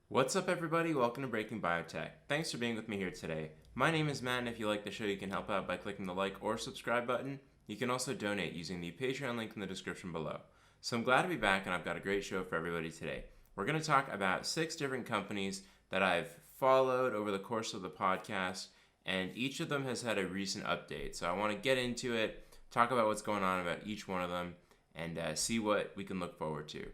What's up, everybody? Welcome to Breaking Biotech. Thanks for being with me here today. My name is Matt, and if you like the show, you can help out by clicking the like or subscribe button. You can also donate using the Patreon link in the description below. So I'm glad to be back, and I've got a great show for everybody today. We're going to talk about 6 different companies that I've followed over the course of the podcast, and each of them has had a recent update. So I want to get into it, talk about what's going on about each one of them, and see what we can look forward to.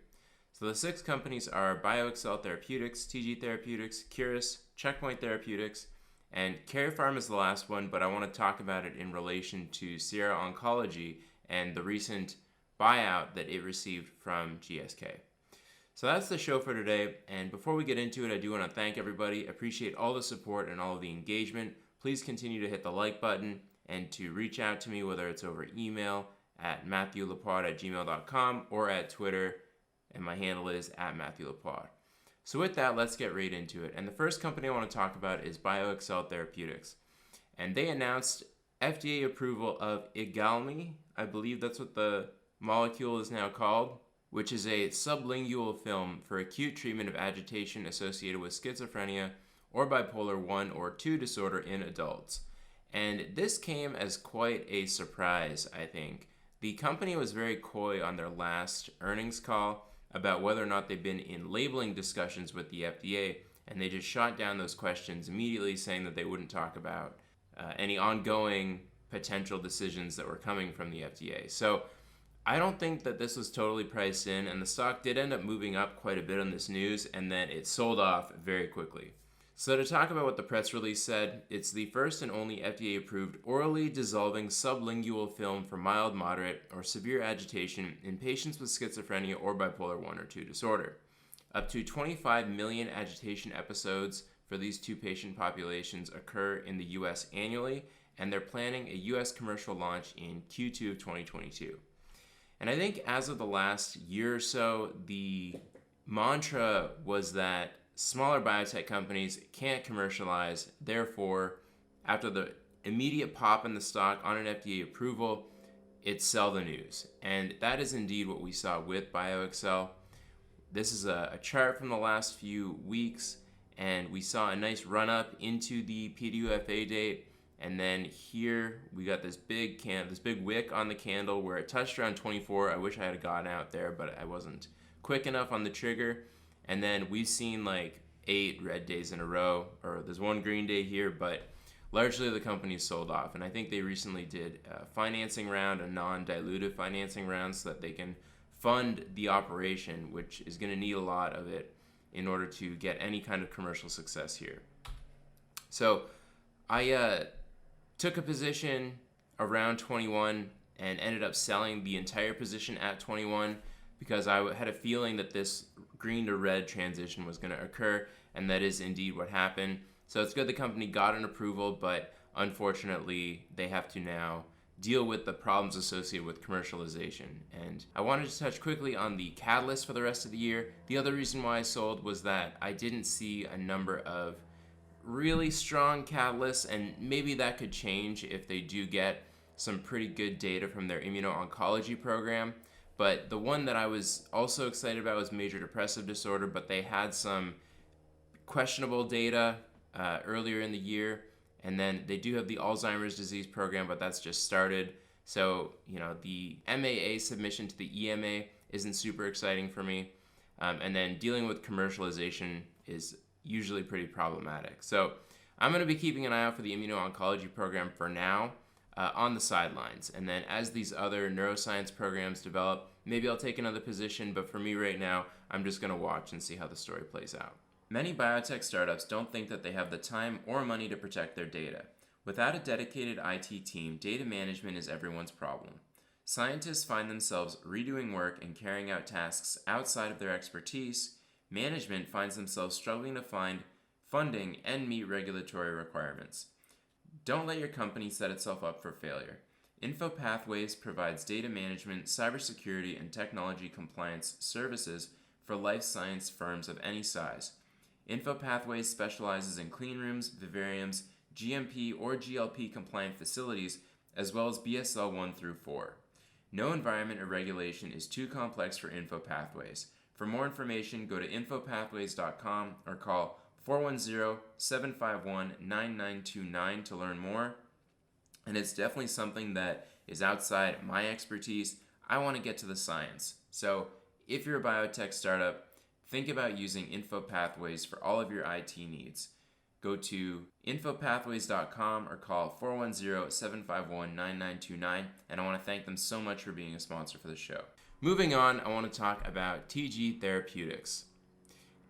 So the 6 companies are BioXcel Therapeutics, TG Therapeutics, CRIS, Checkpoint Therapeutics, and Karyopharm is the last one, but I want to talk about it in relation to Sierra Oncology and the recent buyout that it received from GSK. So that's the show for today, and before we get into it, I do want to thank everybody. Appreciate all the support and all of the engagement. Please continue to hit the like button and to reach out to me, whether it's over email at matthewlapod@gmail.com or at Twitter, and my handle is @MatthewLaPlaud. So with that, let's get right into it. And the first company I want to talk about is BioXcel Therapeutics. And they announced FDA approval of IGALMI, I believe that's what the molecule is now called, which is a sublingual film for acute treatment of agitation associated with schizophrenia or bipolar 1 or 2 disorder in adults. And this came as quite a surprise, I think. The company was very coy on their last earnings call about whether or not they've been in labeling discussions with the FDA, and they just shot down those questions immediately, saying that they wouldn't talk about any ongoing potential decisions that were coming from the FDA. So I don't think that this was totally priced in, and the stock did end up moving up quite a bit on this news, and then it sold off very quickly. So to talk about what the press release said, it's the first and only FDA-approved orally dissolving sublingual film for mild, moderate, or severe agitation in patients with schizophrenia or bipolar 1 or 2 disorder. Up to 25 million agitation episodes for these 2 patient populations occur in the US annually, and they're planning a US commercial launch in Q2 of 2022. And I think as of the last year or so, the mantra was that smaller biotech companies can't commercialize. Therefore, after the immediate pop in the stock on an FDA approval, it's sell the news. And that is indeed what we saw with BioXcel. This is a chart from the last few weeks, and we saw a nice run up into the PDUFA date. And then here we got this big wick on the candle where it touched around 24. I wish I had gotten out there, but I wasn't quick enough on the trigger. And then we've seen like 8 red days in a row, or there's 1 green day here, but largely the company's sold off. And I think they recently did a financing round, a non-dilutive financing round, so that they can fund the operation, which is going to need a lot of it in order to get any kind of commercial success here. So I took a position around 21 and ended up selling the entire position at 21 because I had a feeling that this green to red transition was going to occur, and that is indeed what happened. So it's good the company got an approval, but unfortunately they have to now deal with the problems associated with commercialization. And I wanted to touch quickly on the catalyst for the rest of the year. The other reason why I sold was that I didn't see a number of really strong catalysts, and maybe that could change if they do get some pretty good data from their immuno-oncology program. But the one that I was also excited about was major depressive disorder, but they had some questionable data earlier in the year. And then they do have the Alzheimer's disease program, but that's just started. So, the MAA submission to the EMA isn't super exciting for me. And then dealing with commercialization is usually pretty problematic. So I'm going to be keeping an eye out for the immuno-oncology program for now, on the sidelines. And then as these other neuroscience programs develop, maybe I'll take another position, but for me right now, I'm just going to watch and see how the story plays out. Many biotech startups don't think that they have the time or money to protect their data. Without a dedicated IT team, data management is everyone's problem. Scientists find themselves redoing work and carrying out tasks outside of their expertise. Management finds themselves struggling to find funding and meet regulatory requirements. Don't let your company set itself up for failure. InfoPathways provides data management, cybersecurity, and technology compliance services for life science firms of any size. InfoPathways specializes in clean rooms, vivariums, GMP or GLP compliant facilities, as well as BSL 1 through 4. No environment or regulation is too complex for InfoPathways. For more information, go to infopathways.com or call 410-751-9929 to learn more. And it's definitely something that is outside my expertise. I want to get to the science. So if you're a biotech startup, think about using InfoPathways for all of your IT needs. Go to infopathways.com or call 410-751-9929, and I want to thank them so much for being a sponsor for the show. Moving on, I want to talk about TGTX.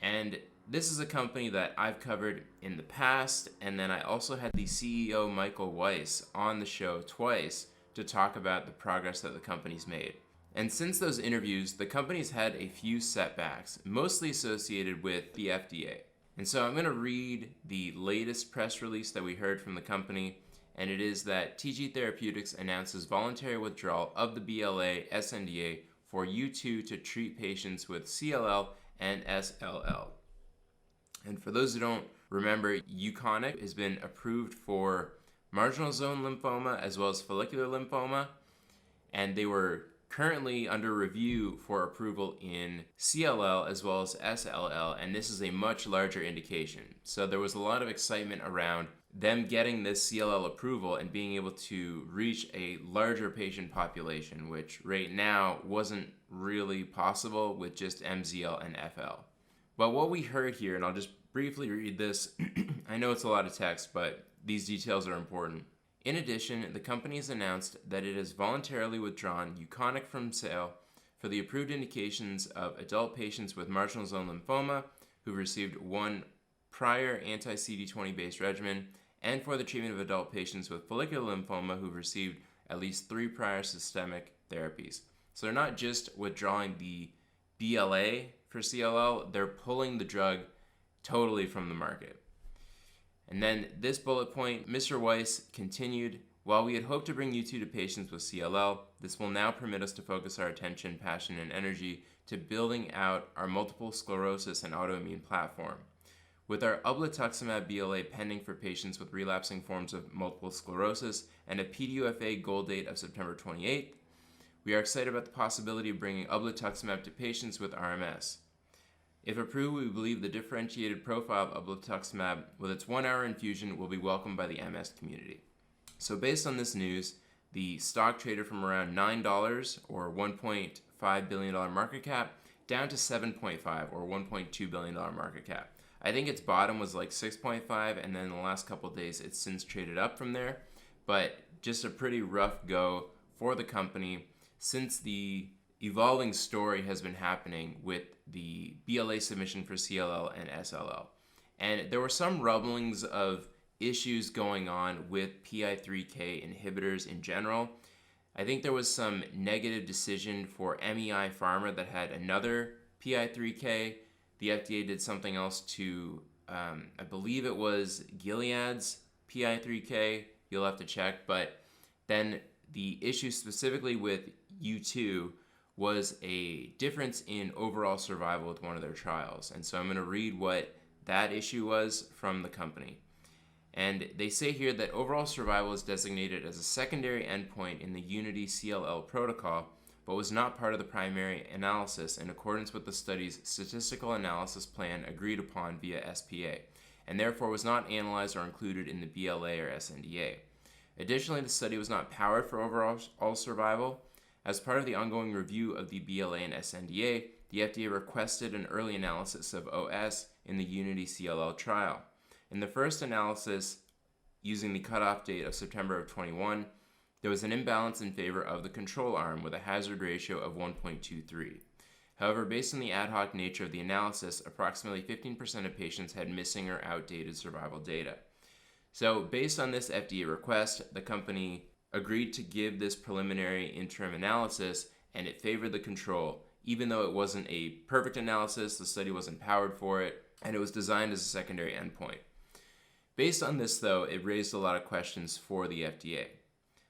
And this is a company that I've covered in the past, and then I also had the CEO, Michael Weiss, on the show twice to talk about the progress that the company's made. And since those interviews, the company's had a few setbacks, mostly associated with the FDA. And so I'm going to read the latest press release that we heard from the company, and it is that TGTX announces voluntary withdrawal of the BLA SNDA for U2 to treat patients with CLL and SLL. And for those who don't remember, UKONIQ has been approved for marginal zone lymphoma as well as follicular lymphoma, and they were currently under review for approval in CLL as well as SLL, and this is a much larger indication. So there was a lot of excitement around them getting this CLL approval and being able to reach a larger patient population, which right now wasn't really possible with just MZL and FL. But what we heard here, and I'll just briefly read this, I know it's a lot of text, but these details are important. In addition, the company has announced that it has voluntarily withdrawn UKONIQ from sale for the approved indications of adult patients with marginal zone lymphoma who've received one prior anti-CD20 based regimen, and for the treatment of adult patients with follicular lymphoma who've received at least 3 prior systemic therapies. So they're not just withdrawing the BLA for CLL, they're pulling the drug totally from the market. And then this bullet point, Mr. Weiss continued, while we had hoped to bring U2 to patients with CLL, this will now permit us to focus our attention, passion, and energy to building out our multiple sclerosis and autoimmune platform. With our ublituximab BLA pending for patients with relapsing forms of multiple sclerosis and a PDUFA goal date of September 28th, we are excited about the possibility of bringing ublituximab to patients with RMS. If approved, we believe the differentiated profile of ublituximab with its 1-hour infusion will be welcomed by the MS community. So based on this news, the stock traded from around $9 or $1.5 billion market cap down to $7.5 or $1.2 billion market cap. I think its bottom was like 6.5, and then in the last couple of days it's since traded up from there. But just a pretty rough go for the company since the evolving story has been happening with the BLA submission for CLL and SLL. And there were some rumblings of issues going on with PI3K inhibitors in general. I think there was some negative decision for MEI Pharma that had another PI3K. The FDA did something else to, I believe it was Gilead's PI3K. You'll have to check. But then the issue specifically with U2 was a difference in overall survival with one of their trials. And so I'm going to read what that issue was from the company. And they say here that overall survival is designated as a secondary endpoint in the Unity CLL protocol, but was not part of the primary analysis in accordance with the study's statistical analysis plan agreed upon via SPA, and therefore was not analyzed or included in the BLA or SNDA. Additionally, the study was not powered for overall survival. As part of the ongoing review of the BLA and SNDA, the FDA requested an early analysis of OS in the Unity CLL trial. In the first analysis, using the cutoff date of September of 21, there was an imbalance in favor of the control arm with a hazard ratio of 1.23. However, based on the ad hoc nature of the analysis, approximately 15% of patients had missing or outdated survival data. So based on this FDA request, the company agreed to give this preliminary interim analysis, and it favored the control. Even though it wasn't a perfect analysis, the study wasn't powered for it, and it was designed as a secondary endpoint. Based on this, though, it raised a lot of questions for the FDA.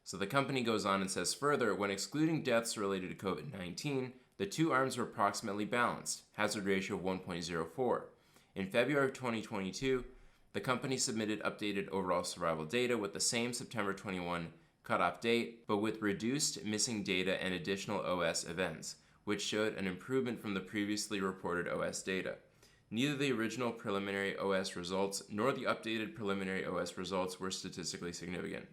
So the company goes on and says further, when excluding deaths related to COVID-19, the two arms were approximately balanced, hazard ratio of 1.04. In February of 2022, the company submitted updated overall survival data with the same September 21 cutoff date, but with reduced missing data and additional OS events, which showed an improvement from the previously reported OS data. Neither the original preliminary OS results nor the updated preliminary OS results were statistically significant.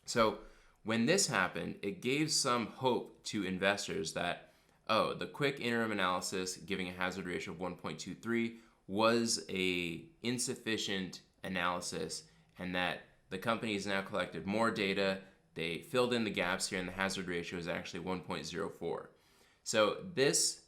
So when this happened, it gave some hope to investors that, oh, the quick interim analysis giving a hazard ratio of 1.23 was a insufficient analysis, and that the company has now collected more data. They filled in the gaps here, and the hazard ratio is actually 1.04. So this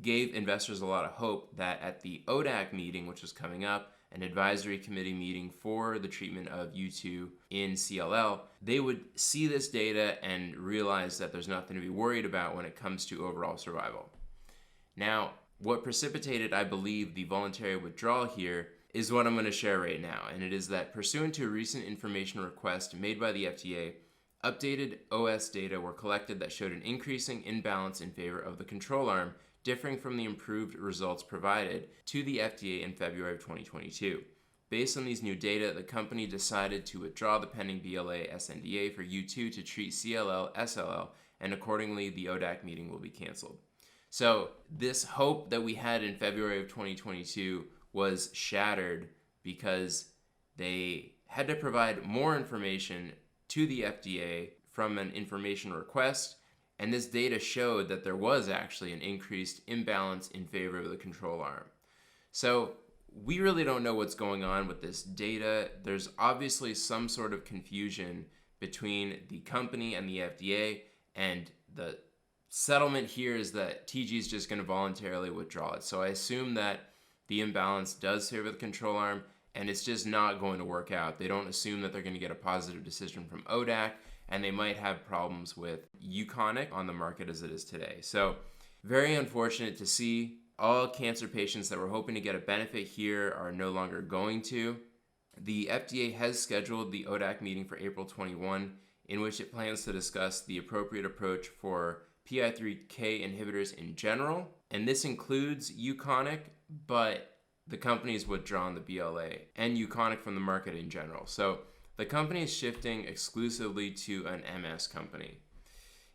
gave investors a lot of hope that at the ODAC meeting, which was coming up, an advisory committee meeting for the treatment of U2 in CLL, they would see this data and realize that there's nothing to be worried about when it comes to overall survival. Now, what precipitated, I believe, the voluntary withdrawal here is what I'm going to share right now, and it is that pursuant to a recent information request made by the FDA, updated OS data were collected that showed an increasing imbalance in favor of the control arm, differing from the improved results provided to the FDA in February of 2022. Based on these new data, the company decided to withdraw the pending BLA sNDA for U2 to treat CLL, SLL, and accordingly, the ODAC meeting will be canceled. So this hope that we had in February of 2022 was shattered because they had to provide more information to the FDA from an information request, and this data showed that there was actually an increased imbalance in favor of the control arm. So we really don't know what's going on with this data. There's obviously some sort of confusion between the company and the FDA, and the settlement here is that TG is just going to voluntarily withdraw it. So I assume that the imbalance does favor the control arm, and it's just not going to work out. They don't assume that they're going to get a positive decision from ODAC, and they might have problems with UKONIQ on the market as it is today. So very unfortunate to see. All cancer patients that were hoping to get a benefit here are no longer going to. The FDA has scheduled the ODAC meeting for April 21, in which it plans to discuss the appropriate approach for PI3K inhibitors in general, and this includes UKONIQ, but the company has withdrawn the BLA and UKONIQ from the market in general. So the company is shifting exclusively to an MS company.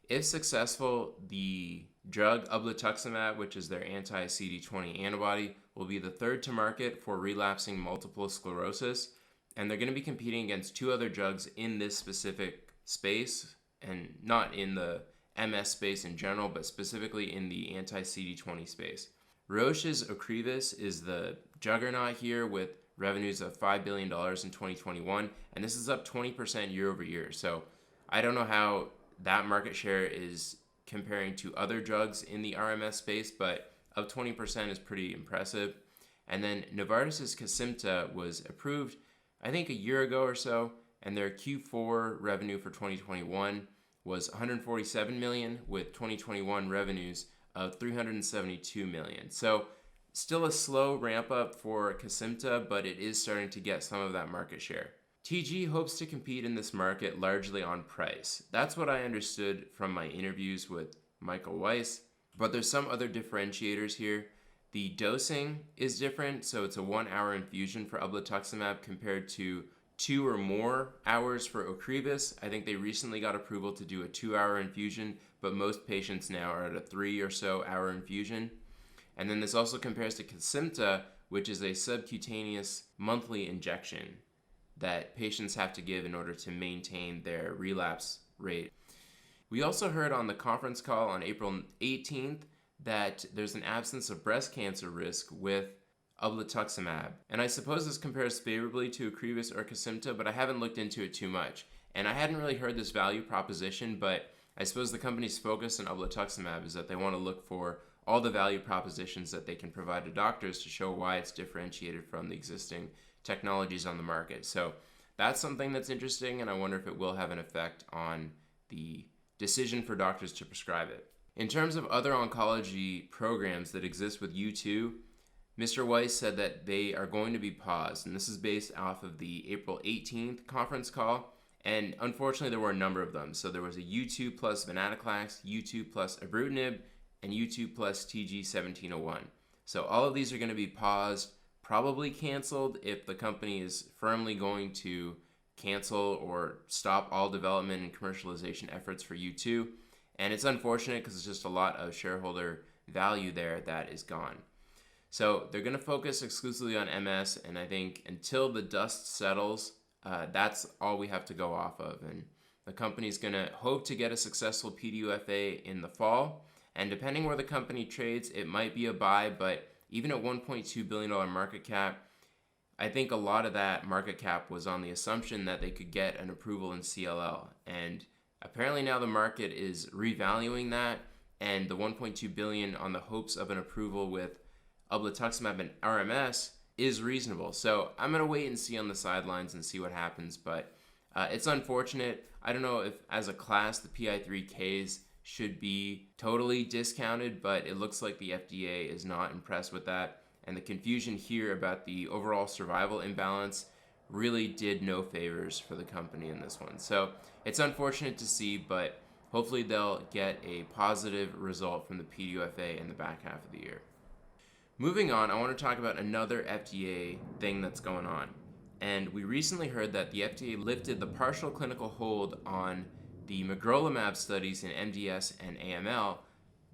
If successful, the drug ublituximab, which is their anti-CD20 antibody, will be the third to market for relapsing multiple sclerosis, and they're going to be competing against two other drugs in this specific space, and not in the MS space in general, but specifically in the anti-CD20 space. Roche's Ocrevus is the juggernaut here with revenues of $5 billion in 2021, and this is up 20% year over year. So I don't know how that market share is comparing to other drugs in the RMS space, but up 20% is pretty impressive. And then Novartis's Kesimpta was approved, I think, a year ago or so, and their Q4 revenue for 2021 was $147 million, with 2021 revenues of $372 million. So still a slow ramp up for Kesimpta, but it is starting to get some of that market share. TG hopes to compete in this market largely on price. That's what I understood from my interviews with Michael Weiss, but there's some other differentiators here. The dosing is different, so it's a 1 hour infusion for ublituximab compared to 2 or more hours for Ocrevus. I think they recently got approval to do a 2-hour infusion, but most patients now are at a 3 or so hour infusion. And then this also compares to Kesimpta, which is a subcutaneous monthly injection that patients have to give in order to maintain their relapse rate. We also heard on the conference call on April 18th that there's an absence of breast cancer risk with ublituximab. And I suppose this compares favorably to Ocrevus or Kesimpta, but I haven't looked into it too much. And I hadn't really heard this value proposition, but I suppose the company's focus on ublituximab is that they want to look for all the value propositions that they can provide to doctors to show why it's differentiated from the existing technologies on the market. So that's something that's interesting, and I wonder if it will have an effect on the decision for doctors to prescribe it. In terms of other oncology programs that exist with U2, Mr. Weiss said that they are going to be paused, and this is based off of the April 18th conference call, and unfortunately there were a number of them. So there was a U2 plus venetoclax, U2 plus ibrutinib, and U2 plus TG1701. So all of these are going to be paused, probably canceled if the company is firmly going to cancel or stop all development and commercialization efforts for U2. And it's unfortunate because it's just a lot of shareholder value there that is gone. So they're going to focus exclusively on MS, and I think until the dust settles, that's all we have to go off of. And the company's going to hope to get a successful PDUFA in the fall, and depending where the company trades, it might be a buy, but even at $1.2 billion market cap, I think a lot of that market cap was on the assumption that they could get an approval in CLL. And apparently now the market is revaluing that, and the $1.2 billion on the hopes of an approval with obinutuzumab and RMS is reasonable. So I'm going to wait and see on the sidelines and see what happens, but it's unfortunate. I don't know if as a class the PI3Ks should be totally discounted, but it looks like the FDA is not impressed with that. And the confusion here about the overall survival imbalance really did no favors for the company in this one. So it's unfortunate to see, but hopefully they'll get a positive result from the PDUFA in the back half of the year. Moving on, I want to talk about another FDA thing that's going on. And we recently heard that the FDA lifted the partial clinical hold on the magrolimab studies in MDS and AML,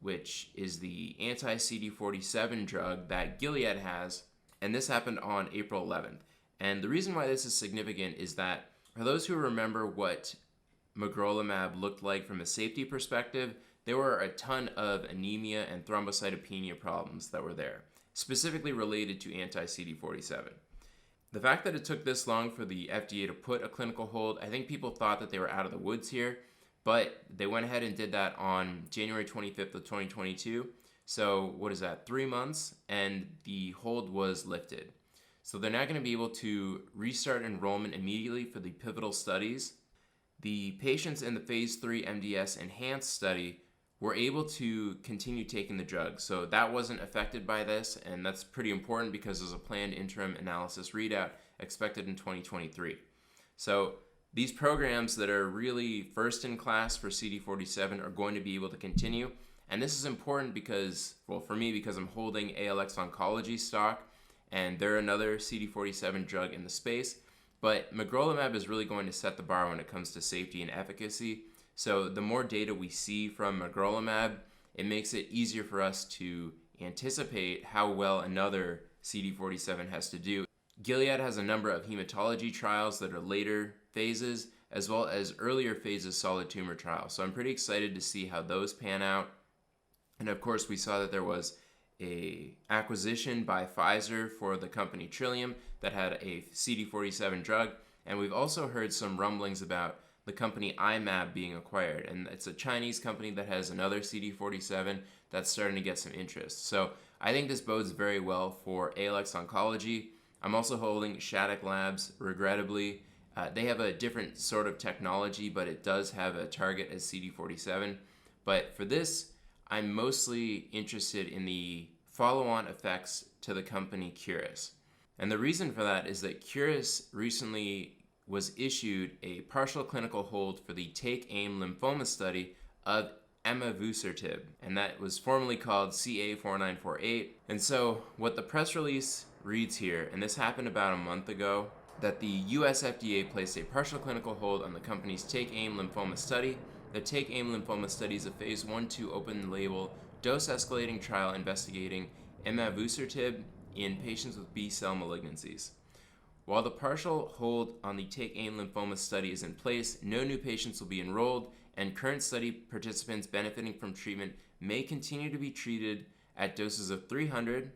which is the anti-CD47 drug that Gilead has, and this happened on April 11th. And the reason why this is significant is that for those who remember what magrolimab looked like from a safety perspective, there were a ton of anemia and thrombocytopenia problems that were there, specifically related to anti-CD47. The fact that it took this long for the FDA to put a clinical hold, I think people thought that they were out of the woods here, but they went ahead and did that on January 25th of 2022. So what is that, 3 months? And the hold was lifted. So they're now going to be able to restart enrollment immediately for the pivotal studies. The patients in the phase 3 MDS Enhanced study were able to continue taking the drug. So that wasn't affected by this, and that's pretty important because there's a planned interim analysis readout expected in 2023. So these programs that are really first in class for CD47 are going to be able to continue. And this is important because, well, for me, because I'm holding ALX Oncology stock, and they're another CD47 drug in the space. But magrolimab is really going to set the bar when it comes to safety and efficacy. So the more data we see from magrolimab, it makes it easier for us to anticipate how well another CD47 has to do. Gilead has a number of hematology trials that are later phases, as well as earlier phases solid tumor trials. So I'm pretty excited to see how those pan out. And of course, we saw that there was a acquisition by Pfizer for the company Trillium that had a CD47 drug. And we've also heard some rumblings about the company IMAB being acquired, and it's a Chinese company that has another CD47 that's starting to get some interest. So I think this bodes very well for ALX Oncology. I'm also holding Shattuck Labs, regrettably. They have a different sort of technology, but it does have a target as CD47. But for this, I'm mostly interested in the follow-on effects to the company CRIS. And the reason for that is that CRIS recently was issued a partial clinical hold for the Take-Aim lymphoma study of emavusertib, and that was formerly called CA4948. And so what the press release reads here, and this happened about a month ago, that the US FDA placed a partial clinical hold on the company's Take-Aim lymphoma study. The Take-Aim lymphoma study is a phase 1/2 open-label dose-escalating trial investigating emavusertib in patients with B-cell malignancies. While the partial hold on the Take-Aim lymphoma study is in place, no new patients will be enrolled, and current study participants benefiting from treatment may continue to be treated at doses of 300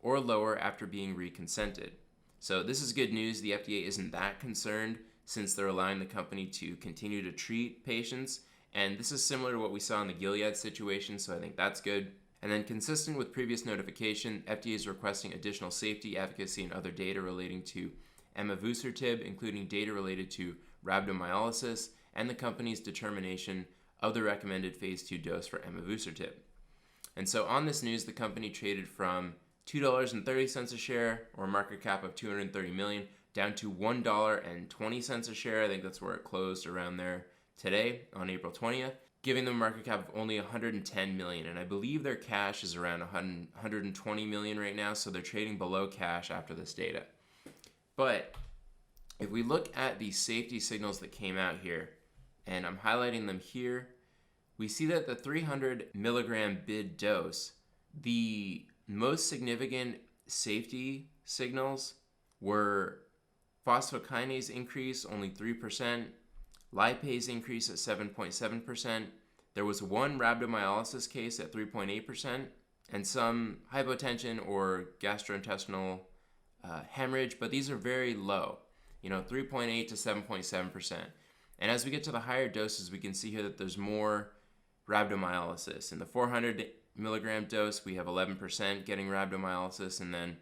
or lower after being reconsented. So this is good news. The FDA isn't that concerned since they're allowing the company to continue to treat patients, and this is similar to what we saw in the Gilead situation, so I think that's good. And then consistent with previous notification, FDA is requesting additional safety, efficacy, and other data relating to emavusertib, including data related to rhabdomyolysis and the company's determination of the recommended phase 2 dose for emavusertib. And so on this news, the company traded from $2.30 a share, or a market cap of $230 million, down to $1.20 a share. I think that's where it closed around there today on April 20th, giving them a market cap of only $110 million. And I believe their cash is around $120 million right now, so they're trading below cash after this data. But if we look at the safety signals that came out here, and I'm highlighting them here, we see that the 300 milligram BID dose, the most significant safety signals were phosphokinase increase, only 3%, lipase increase at 7.7%. There was one rhabdomyolysis case at 3.8%, and some hypotension or gastrointestinal hemorrhage, but these are very low, 3.8 to 7.7%. And as we get to the higher doses, we can see here that there's more rhabdomyolysis. In the 400 milligram dose, we have 11% getting rhabdomyolysis, and then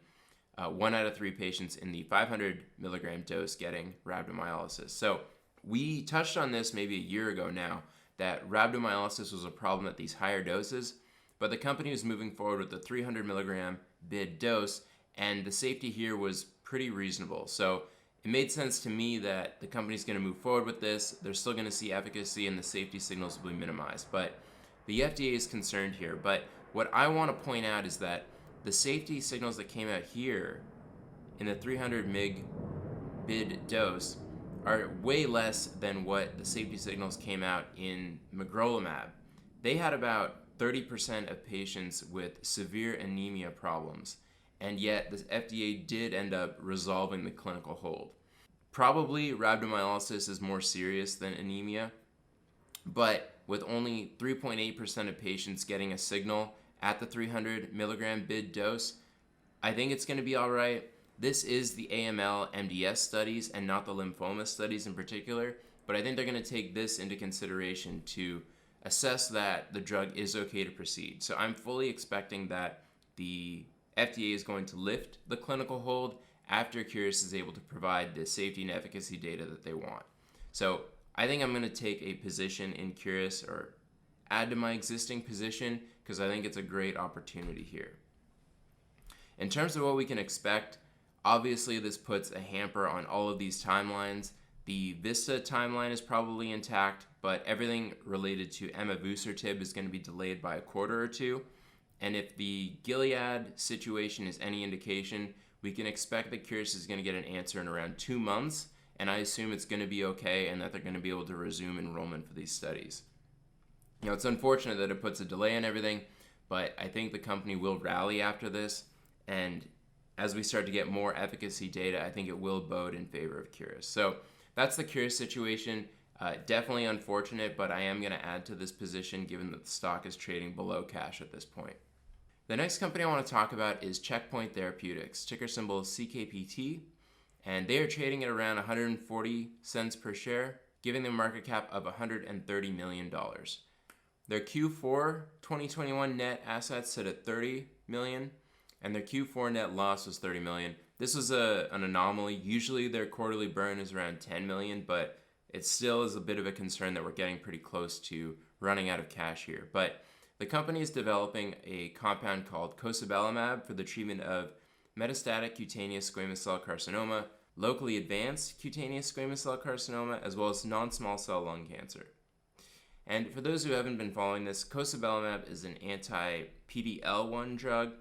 1 out of 3 patients in the 500 milligram dose getting rhabdomyolysis. So we touched on this maybe a year ago now, that rhabdomyolysis was a problem at these higher doses, but the company was moving forward with the 300 milligram BID dose, and the safety here was pretty reasonable. So it made sense to me that the company's going to move forward with this. They're still going to see efficacy, and the safety signals will be minimized. But the FDA is concerned here. But what I want to point out is that the safety signals that came out here in the 300 mg BID dose are way less than what the safety signals came out in magrolimab. They had about 30% of patients with severe anemia problems, and yet the FDA did end up resolving the clinical hold. Probably rhabdomyolysis is more serious than anemia, but with only 3.8% of patients getting a signal at the 300 milligram BID dose, I think it's going to be all right. This is the AML MDS studies and not the lymphoma studies in particular, but I think they're going to take this into consideration to assess that the drug is okay to proceed. So I'm fully expecting that the FDA is going to lift the clinical hold after CRIS is able to provide the safety and efficacy data that they want. So I think I'm going to take a position in CRIS, or add to my existing position, because I think it's a great opportunity here. In terms of what we can expect, obviously this puts a hamper on all of these timelines. The VISTA timeline is probably intact, but everything related to emavusertib is going to be delayed by a quarter or two. And if the Gilead situation is any indication, we can expect that CRIS is going to get an answer in around 2 months, and I assume it's going to be okay and that they're going to be able to resume enrollment for these studies. It's unfortunate that it puts a delay in everything, but I think the company will rally after this, and as we start to get more efficacy data, I think it will bode in favor of CRIS. So that's the CRIS situation. Definitely unfortunate, but I am going to add to this position given that the stock is trading below cash at this point. The next company I want to talk about is Checkpoint Therapeutics, ticker symbol CKPT, and they are trading at around 140 cents per share, giving them a market cap of $130 million. Their Q4 2021 net assets sit at $30 million, and their Q4 net loss was $30 million. This was an anomaly. Usually their quarterly burn is around $10 million, but it still is a bit of a concern that we're getting pretty close to running out of cash here. But the company is developing a compound called cosabelimab for the treatment of metastatic cutaneous squamous cell carcinoma, locally advanced cutaneous squamous cell carcinoma, as well as non-small cell lung cancer. And for those who haven't been following this, cosabelimab is an anti-PD-L1 drug.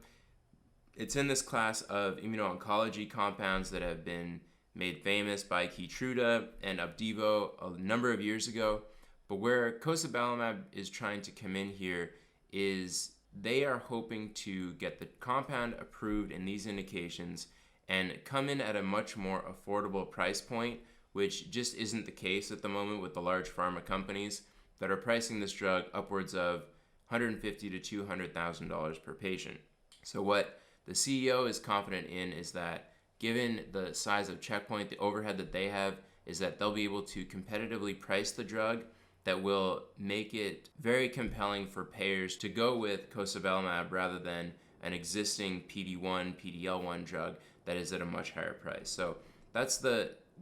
It's in this class of immuno-oncology compounds that have been made famous by Keytruda and Opdivo a number of years ago. But where cosabelimab is trying to come in here is they are hoping to get the compound approved in these indications and come in at a much more affordable price point, which just isn't the case at the moment with the large pharma companies that are pricing this drug upwards of $150,000 to $200,000 per patient. So what the CEO is confident in is that given the size of Checkpoint, the overhead that they have, is that they'll be able to competitively price the drug that will make it very compelling for payers to go with cosabelimab rather than an existing PD-1, PD-L1 drug that is at a much higher price. So that's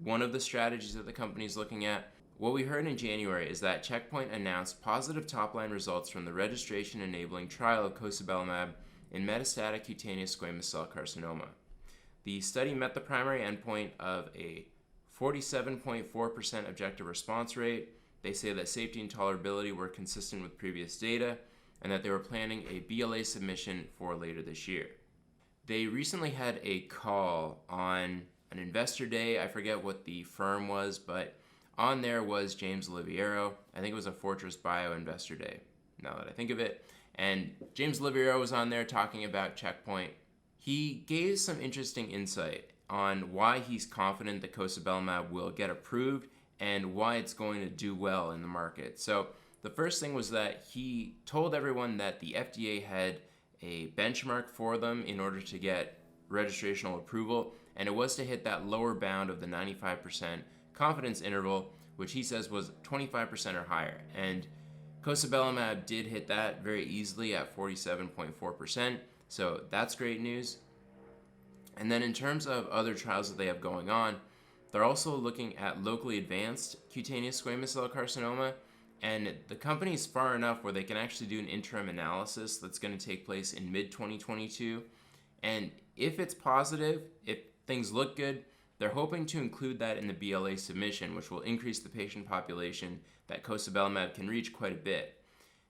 one of the strategies that the company is looking at. What we heard in January is that Checkpoint announced positive top-line results from the registration-enabling trial of cosabelimab in metastatic cutaneous squamous cell carcinoma. The study met the primary endpoint of a 47.4% objective response rate. They say that safety and tolerability were consistent with previous data, and that they were planning a BLA submission for later this year. They recently had a call on an investor day. I forget what the firm was, but on there was James Oliviero. I think it was a Fortress Bio Investor Day, now that I think of it. And James Oliviero was on there talking about Checkpoint. He gave some interesting insight on why he's confident that cosibelimab will get approved and why it's going to do well in the market. So the first thing was that he told everyone that the FDA had a benchmark for them in order to get registrational approval, and it was to hit that lower bound of the 95% confidence interval, which he says was 25% or higher. And cosibelimab did hit that very easily at 47.4%, so that's great news. And then in terms of other trials that they have going on, they're also looking at locally advanced cutaneous squamous cell carcinoma, and the company is far enough where they can actually do an interim analysis that's going to take place in mid-2022. And if it's positive, if things look good, they're hoping to include that in the BLA submission, which will increase the patient population that cosibelimab can reach quite a bit.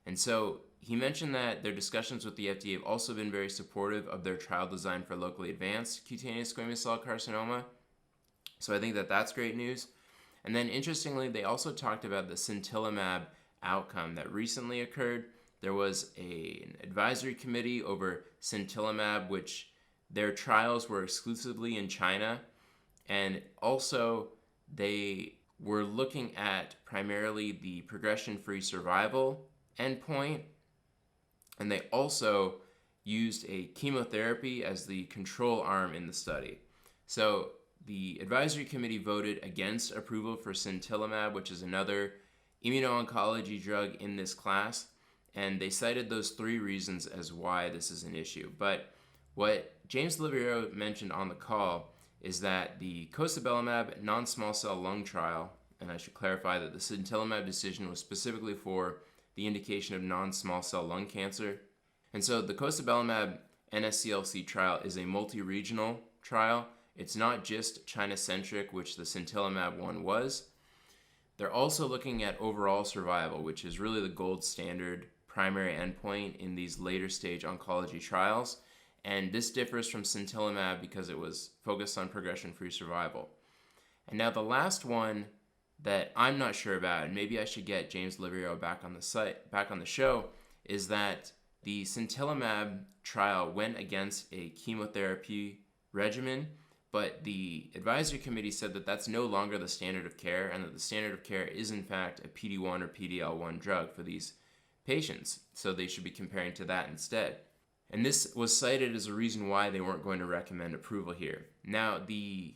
And so he mentioned that their discussions with the FDA have also been very supportive of their trial design for locally advanced cutaneous squamous cell carcinoma. So I think that that's great news. And then interestingly, they also talked about the sintilimab outcome that recently occurred. There was an advisory committee over sintilimab, which their trials were exclusively in China. And also they were looking at primarily the progression-free survival endpoint. And they also used a chemotherapy as the control arm in the study. So the advisory committee voted against approval for sintilimab, which is another immuno-oncology drug in this class, and they cited those three reasons as why this is an issue. But what James Oliviero mentioned on the call is that the cosibelimab non-small cell lung trial, and I should clarify that the sintilimab decision was specifically for the indication of non-small cell lung cancer. And so the cosibelimab NSCLC trial is a multi-regional trial. It's not just China-centric, which the sintilimab one was. They're also looking at overall survival, which is really the gold standard primary endpoint in these later stage oncology trials. And this differs from sintilimab because it was focused on progression-free survival. And now the last one that I'm not sure about, and maybe I should get James Oliviero back on the show, is that the sintilimab trial went against a chemotherapy regimen, but the advisory committee said that that's no longer the standard of care, and that the standard of care is in fact a PD-1 or PD-L1 drug for these patients. So they should be comparing to that instead. And this was cited as a reason why they weren't going to recommend approval here. Now, the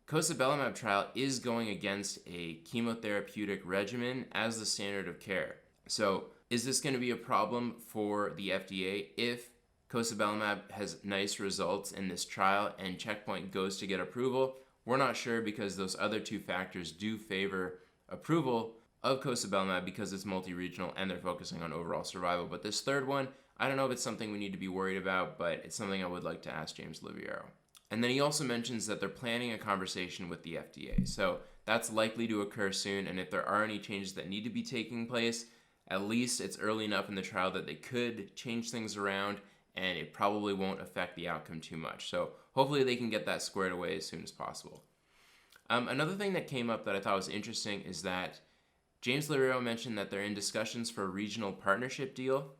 cosibelimab trial is going against a chemotherapeutic regimen as the standard of care. So is this going to be a problem for the FDA if cosibelimab has nice results in this trial and Checkpoint goes to get approval? We're not sure because those other two factors do favor approval of cosibelimab because it's multi-regional and they're focusing on overall survival. But this third one, I don't know if it's something we need to be worried about, but it's something I would like to ask James Oliviero. And then he also mentions that they're planning a conversation with the FDA. So that's likely to occur soon, and if there are any changes that need to be taking place, at least it's early enough in the trial that they could change things around and it probably won't affect the outcome too much. So hopefully they can get that squared away as soon as possible. Another thing that came up that I thought was interesting is that James Oliviero mentioned that they're in discussions for a regional partnership deal.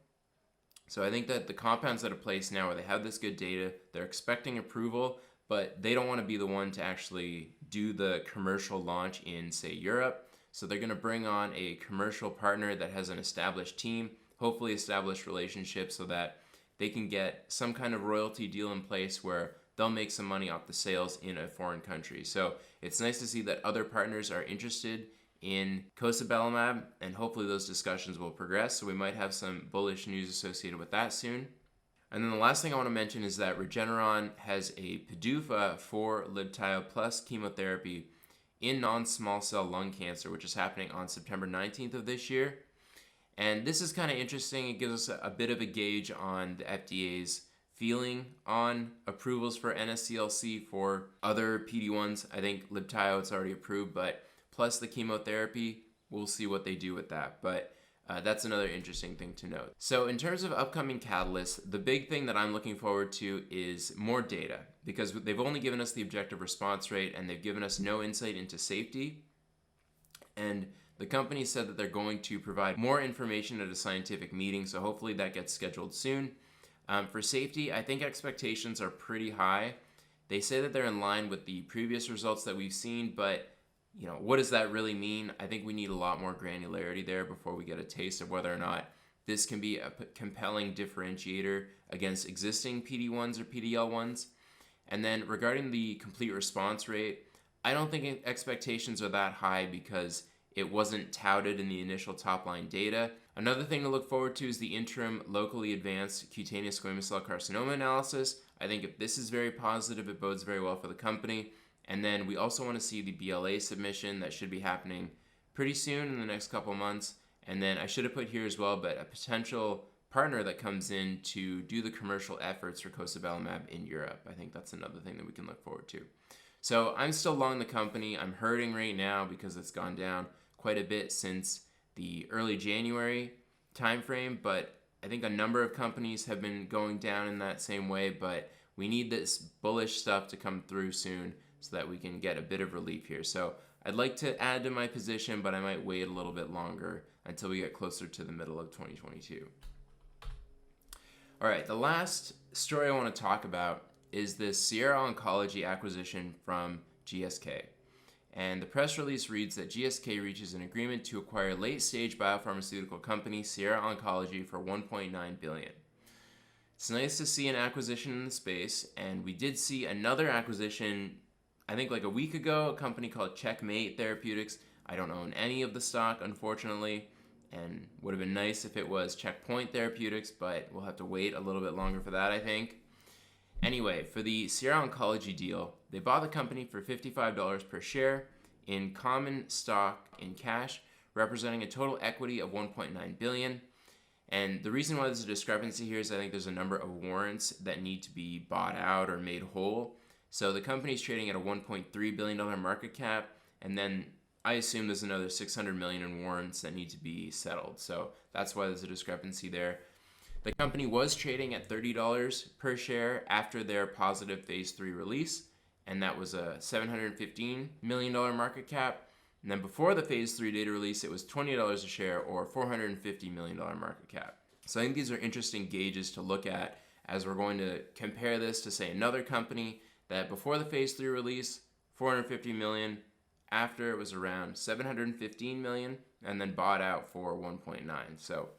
So I think that the compound's at a place now where they have this good data, they're expecting approval, but they don't want to be the one to actually do the commercial launch in, say, Europe. So they're going to bring on a commercial partner that has an established team, hopefully established relationships so that they can get some kind of royalty deal in place where they'll make some money off the sales in a foreign country. So it's nice to see that other partners are interested in cosibelimab, and hopefully those discussions will progress. So we might have some bullish news associated with that soon. And then the last thing I want to mention is that Regeneron has a PDUFA for Libtayo plus chemotherapy in non-small cell lung cancer, which is happening on September 19th of this year. And this is kind of interesting. It gives us a bit of a gauge on the FDA's feeling on approvals for NSCLC for other PD-1s. I think Libtayo it's already approved, but plus the chemotherapy, we'll see what they do with that. But that's another interesting thing to note. So in terms of upcoming catalysts, the big thing that I'm looking forward to is more data, because they've only given us the objective response rate and they've given us no insight into safety. And the company said that they're going to provide more information at a scientific meeting, so hopefully that gets scheduled soon. For safety, I think expectations are pretty high. They say that they're in line with the previous results that we've seen, but what does that really mean? I think we need a lot more granularity there before we get a taste of whether or not this can be a compelling differentiator against existing PD-1s or PD-L1s. And then regarding the complete response rate, I don't think expectations are that high because it wasn't touted in the initial top-line data. Another thing to look forward to is the interim locally advanced cutaneous squamous cell carcinoma analysis. I think if this is very positive, it bodes very well for the company. And then we also want to see the BLA submission that should be happening pretty soon in the next couple months. And then I should have put here as well, but a potential partner that comes in to do the commercial efforts for cosabelimab in Europe. I think that's another thing that we can look forward to. So I'm still long the company. I'm hurting right now because it's gone down quite a bit since the early January timeframe, but I think a number of companies have been going down in that same way, but we need this bullish stuff to come through soon so that we can get a bit of relief here. So I'd like to add to my position, but I might wait a little bit longer until we get closer to the middle of 2022. All right, the last story I want to talk about is this Sierra Oncology acquisition from GSK. And the press release reads that GSK reaches an agreement to acquire late-stage biopharmaceutical company Sierra Oncology for $1.9 billion. It's nice to see an acquisition in the space, and we did see another acquisition, I think like a week ago, a company called Checkmate Therapeutics. I don't own any of the stock, unfortunately, and would have been nice if it was Checkpoint Therapeutics, but we'll have to wait a little bit longer for that, I think. Anyway, for the Sierra Oncology deal, they bought the company for $55 per share in common stock in cash, representing a total equity of $1.9 billion. And the reason why there's a discrepancy here is I think there's a number of warrants that need to be bought out or made whole. So the company's trading at a $1.3 billion market cap, and then I assume there's another $600 million in warrants that need to be settled. So that's why there's a discrepancy there. The company was trading at $30 per share after their positive phase 3 release, and that was a $715 million market cap. And then before the phase 3 data release, it was $20 a share or $450 million market cap. So I think these are interesting gauges to look at as we're going to compare this to, say, another company that before the phase 3 release, $450 million, after it was around $715 million, and then bought out for $1.9. So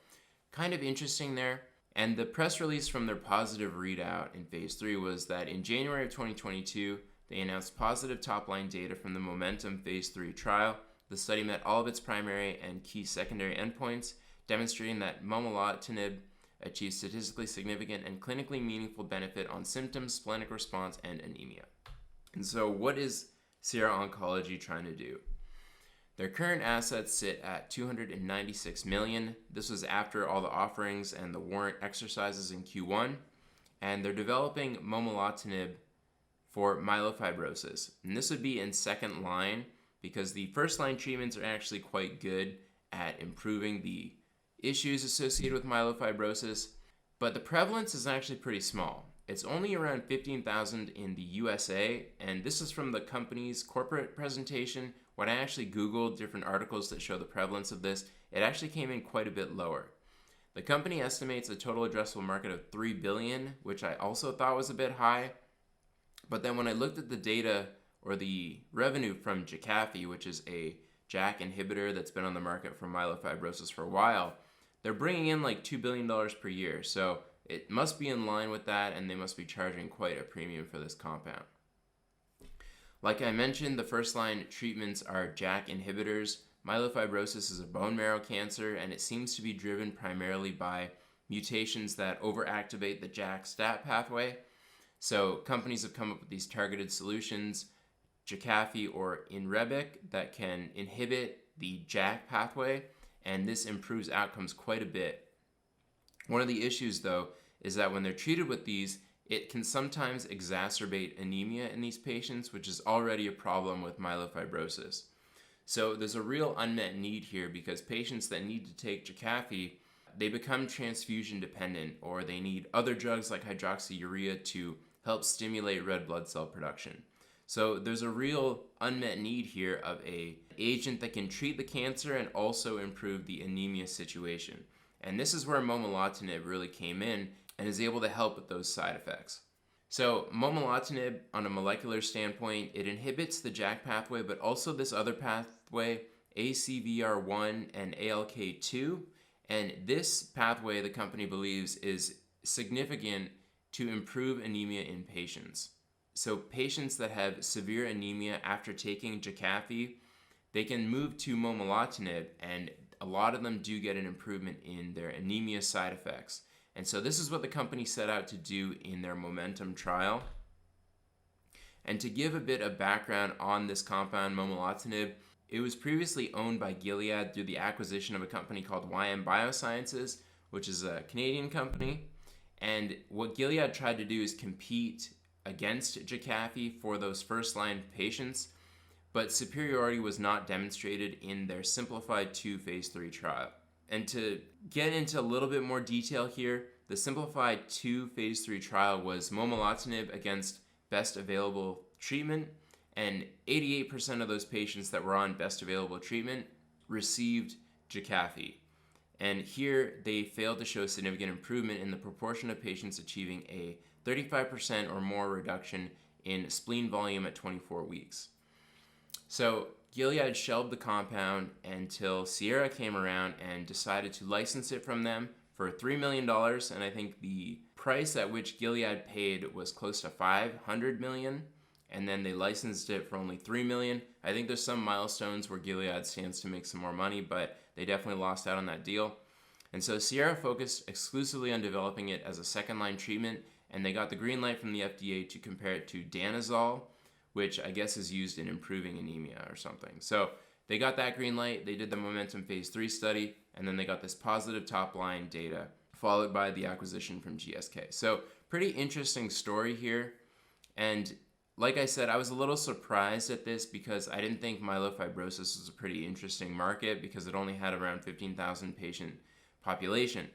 kind of interesting there. And the press release from their positive readout in phase 3 was that in January of 2022, they announced positive top-line data from the Momentum phase 3 trial. The study met all of its primary and key secondary endpoints, demonstrating that momelotinib achieved statistically significant and clinically meaningful benefit on symptoms, splenic response, and anemia. And so what is Sierra Oncology trying to do? Their current assets sit at $296 million. This was after all the offerings and the warrant exercises in Q1. And they're developing momelotinib for myelofibrosis. And this would be in second line because the first line treatments are actually quite good at improving the issues associated with myelofibrosis. But the prevalence is actually pretty small. It's only around 15,000 in the USA. And this is from the company's corporate presentation. When I actually Googled different articles that show the prevalence of this, it actually came in quite a bit lower. The company estimates a total addressable market of $3 billion, which I also thought was a bit high. But then when I looked at the data or the revenue from Jakafi, which is a JAK inhibitor that's been on the market for myelofibrosis for a while, they're bringing in like $2 billion per year. So it must be in line with that, and they must be charging quite a premium for this compound. Like I mentioned, the first-line treatments are JAK inhibitors. Myelofibrosis is a bone marrow cancer, and it seems to be driven primarily by mutations that overactivate the JAK-STAT pathway. So companies have come up with these targeted solutions, Jakafi or Inrebic, that can inhibit the JAK pathway, and this improves outcomes quite a bit. One of the issues, though, is that when they're treated with these, it can sometimes exacerbate anemia in these patients, which is already a problem with myelofibrosis. So there's a real unmet need here because patients that need to take Jakafi, they become transfusion dependent, or they need other drugs like hydroxyurea to help stimulate red blood cell production. So there's a real unmet need here of a agent that can treat the cancer and also improve the anemia situation. And this is where momelotinib really came in and is able to help with those side effects. So momelotinib, on a molecular standpoint, it inhibits the JAK pathway, but also this other pathway, ACVR1 and ALK2. And this pathway, the company believes, is significant to improve anemia in patients. So patients that have severe anemia after taking Jakafi, they can move to momelotinib, and a lot of them do get an improvement in their anemia side effects. And so this is what the company set out to do in their Momentum trial. And to give a bit of background on this compound, momelotinib, it was previously owned by Gilead through the acquisition of a company called YM Biosciences, which is a Canadian company. And what Gilead tried to do is compete against Jakafi for those first-line patients, but superiority was not demonstrated in their Simplified 2 phase 3 trial. And to get into a little bit more detail here, the Simplified 2 phase 3 trial was momelotinib against best available treatment, and 88% of those patients that were on best available treatment received Jakafi. And here they failed to show significant improvement in the proportion of patients achieving a 35% or more reduction in spleen volume at 24 weeks. So Gilead shelved the compound until SRRA came around and decided to license it from them for $3 million, and I think the price at which Gilead paid was close to $500 million, and then they licensed it for only $3 million. I think there's some milestones where Gilead stands to make some more money, but they definitely lost out on that deal. And so SRRA focused exclusively on developing it as a second-line treatment, and they got the green light from the FDA to compare it to danazol, which I guess is used in improving anemia or something. So they got that green light, they did the Momentum phase 3 study, and then they got this positive top-line data, followed by the acquisition from GSK. So pretty interesting story here. And like I said, I was a little surprised at this because I didn't think myelofibrosis was a pretty interesting market because it only had around 15,000 patient population.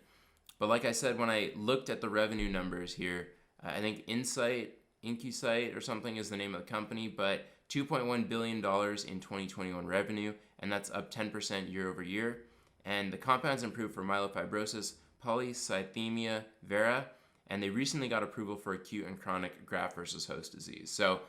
But like I said, when I looked at the revenue numbers here, I think Incusight or something is the name of the company, but $2.1 billion in 2021 revenue, and that's up 10% year over year. And the compounds improved for myelofibrosis, polycythemia vera, and they recently got approval for acute and chronic graft versus host disease. So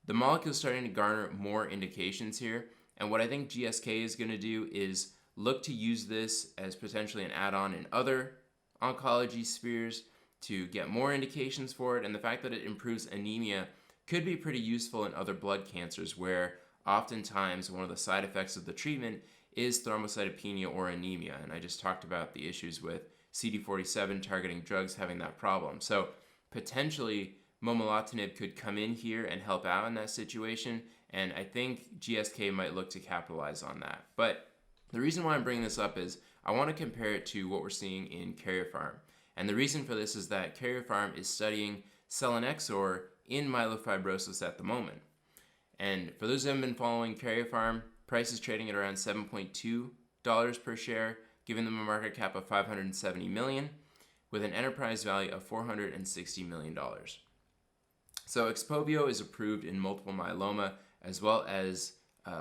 the molecule is starting to garner more indications here, and what I think GSK is going to do is look to use this as potentially an add-on in other oncology spheres to get more indications for it, and the fact that it improves anemia could be pretty useful in other blood cancers where oftentimes one of the side effects of the treatment is thrombocytopenia or anemia, and I just talked about the issues with CD47 targeting drugs having that problem. So potentially momelotinib could come in here and help out in that situation, and I think GSK might look to capitalize on that. But the reason why I'm bringing this up is I want to compare it to what we're seeing in Karyopharm. And the reason for this is that Karyopharm is studying selinexor in myelofibrosis at the moment. And for those who haven't been following Karyopharm, price is trading at around $7.2 per share, giving them a market cap of $570 million, with an enterprise value of $460 million. So XPOVIO is approved in multiple myeloma, as well as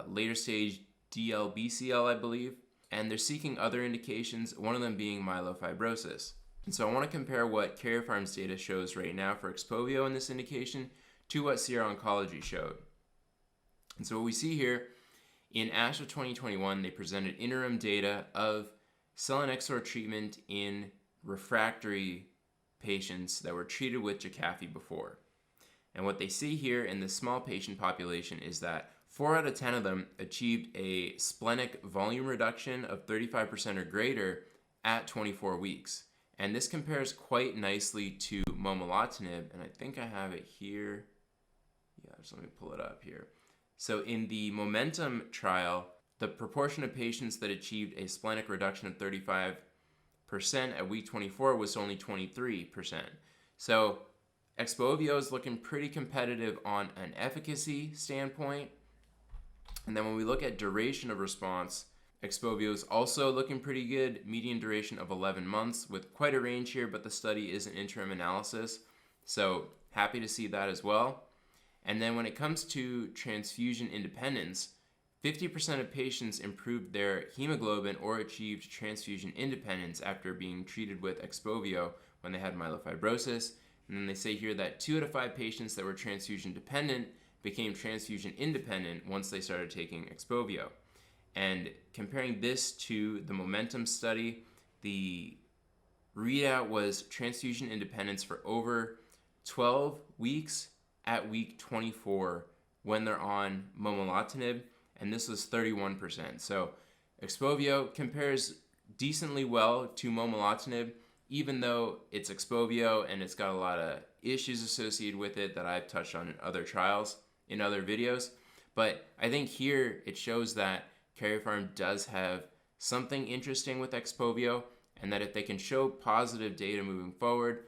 later stage DLBCL, I believe, and they're seeking other indications, one of them being myelofibrosis. And so I want to compare what Karyopharm's data shows right now for XPOVIO in this indication to what Sierra Oncology showed. And so what we see here, in ASH of 2021, they presented interim data of selinexor treatment in refractory patients that were treated with Jakafi before. And what they see here in this small patient population is that 4 out of 10 of them achieved a splenic volume reduction of 35% or greater at 24 weeks. And this compares quite nicely to momelotinib, and I think I have it here. Yeah, just let me pull it up here. So in the Momentum trial, the proportion of patients that achieved a splenic reduction of 35% at week 24 was only 23%. So XPOVIO is looking pretty competitive on an efficacy standpoint. And then when we look at duration of response, XPOVIO is also looking pretty good, median duration of 11 months with quite a range here, but the study is an interim analysis. So happy to see that as well. And then when it comes to transfusion independence, 50% of patients improved their hemoglobin or achieved transfusion independence after being treated with XPOVIO when they had myelofibrosis. And then they say here that 2 out of 5 patients that were transfusion dependent became transfusion independent once they started taking XPOVIO. And comparing this to the Momentum study, the readout was transfusion independence for over 12 weeks at week 24 when they're on momelotinib, and this was 31%. So XPOVIO compares decently well to momelotinib, even though it's XPOVIO and it's got a lot of issues associated with it that I've touched on in other trials, in other videos. But I think here it shows that Karyopharm does have something interesting with XPOVIO, and that if they can show positive data moving forward,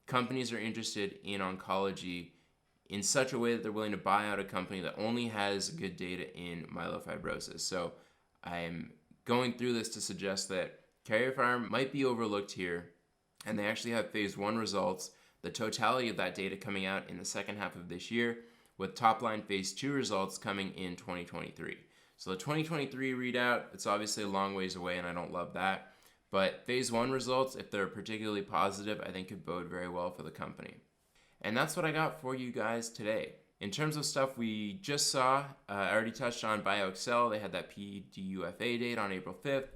companies are interested in oncology in such a way that they're willing to buy out a company that only has good data in myelofibrosis. So I'm going through this to suggest that Karyopharm might be overlooked here, and they actually have phase 1 results, the totality of that data coming out in the second half of this year, with top-line phase 2 results coming in 2023. So the 2023 readout, it's obviously a long ways away, and I don't love that. But phase 1 results, if they're particularly positive, I think could bode very well for the company. And that's what I got for you guys today. In terms of stuff we just saw, I already touched on BioXcel. They had that PDUFA date on April 5th.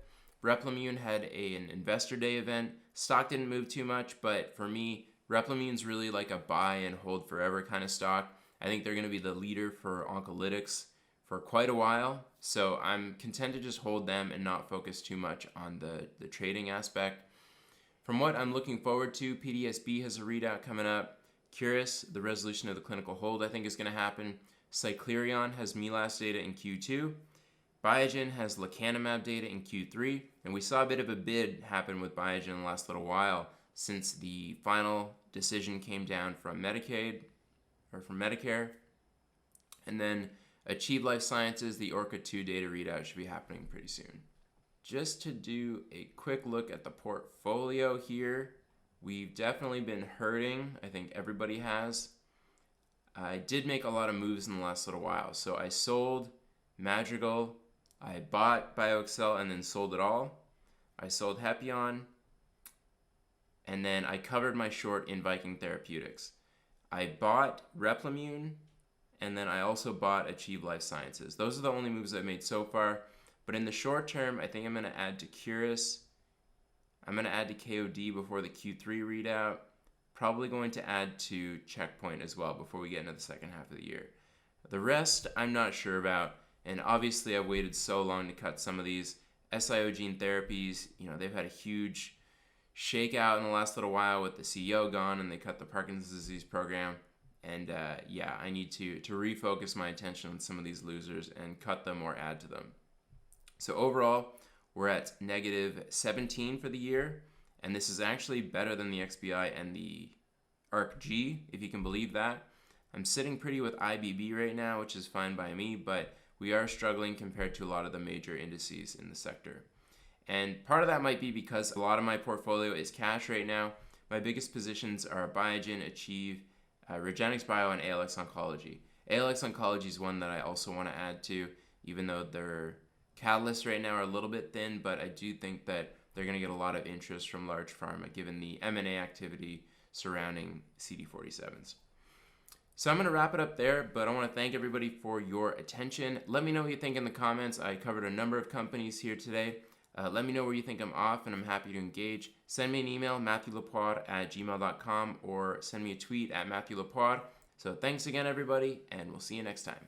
Replimune had an investor day event. Stock didn't move too much, but for me, Replimune's really like a buy and hold forever kind of stock. I think they're going to be the leader for oncolytics for quite a while, so I'm content to just hold them and not focus too much on the trading aspect. From what I'm looking forward to, PDSB has a readout coming up. CRIS, the resolution of the clinical hold, I think is going to happen. Cyclerion has MELAS data in Q2. Biogen has lecanemab data in Q3, and we saw a bit of a bid happen with Biogen in the last little while since the final decision came down from Medicaid, or from Medicare. And then Achieve Life Sciences, the ORCA-2 data readout should be happening pretty soon. Just to do a quick look at the portfolio here, we've definitely been hurting. I think everybody has. I did make a lot of moves in the last little while. So I sold Madrigal, I bought BioXcel and then sold it all. I sold Hepion, and then I covered my short in Viking Therapeutics. I bought Replimune, and then I also bought Achieve Life Sciences. Those are the only moves I've made so far. But in the short term, I think I'm going to add to CRIS. I'm going to add to KOD before the Q3 readout. Probably going to add to Checkpoint as well before we get into the second half of the year. The rest, I'm not sure about. And obviously, I've waited so long to cut some of these. SIO gene therapies, they've had a huge shakeout in the last little while with the CEO gone, and they cut the Parkinson's disease program. And I need to refocus my attention on some of these losers and cut them or add to them. So overall, we're at negative 17 for the year. And this is actually better than the XBI and the ARC-G, if you can believe that. I'm sitting pretty with IBB right now, which is fine by me, but we are struggling compared to a lot of the major indices in the sector. And part of that might be because a lot of my portfolio is cash right now. My biggest positions are Biogen, Achieve, REGENXBIO, and ALX Oncology. ALX Oncology is one that I also want to add to, even though their catalysts right now are a little bit thin, but I do think that they're going to get a lot of interest from large pharma given the M&A activity surrounding CD47s. So I'm going to wrap it up there, but I want to thank everybody for your attention. Let me know what you think in the comments. I covered a number of companies here today. Let me know where you think I'm off, and I'm happy to engage. Send me an email, matthewlapoire@gmail.com, or send me a tweet at matthewlapoire. So thanks again, everybody, and we'll see you next time.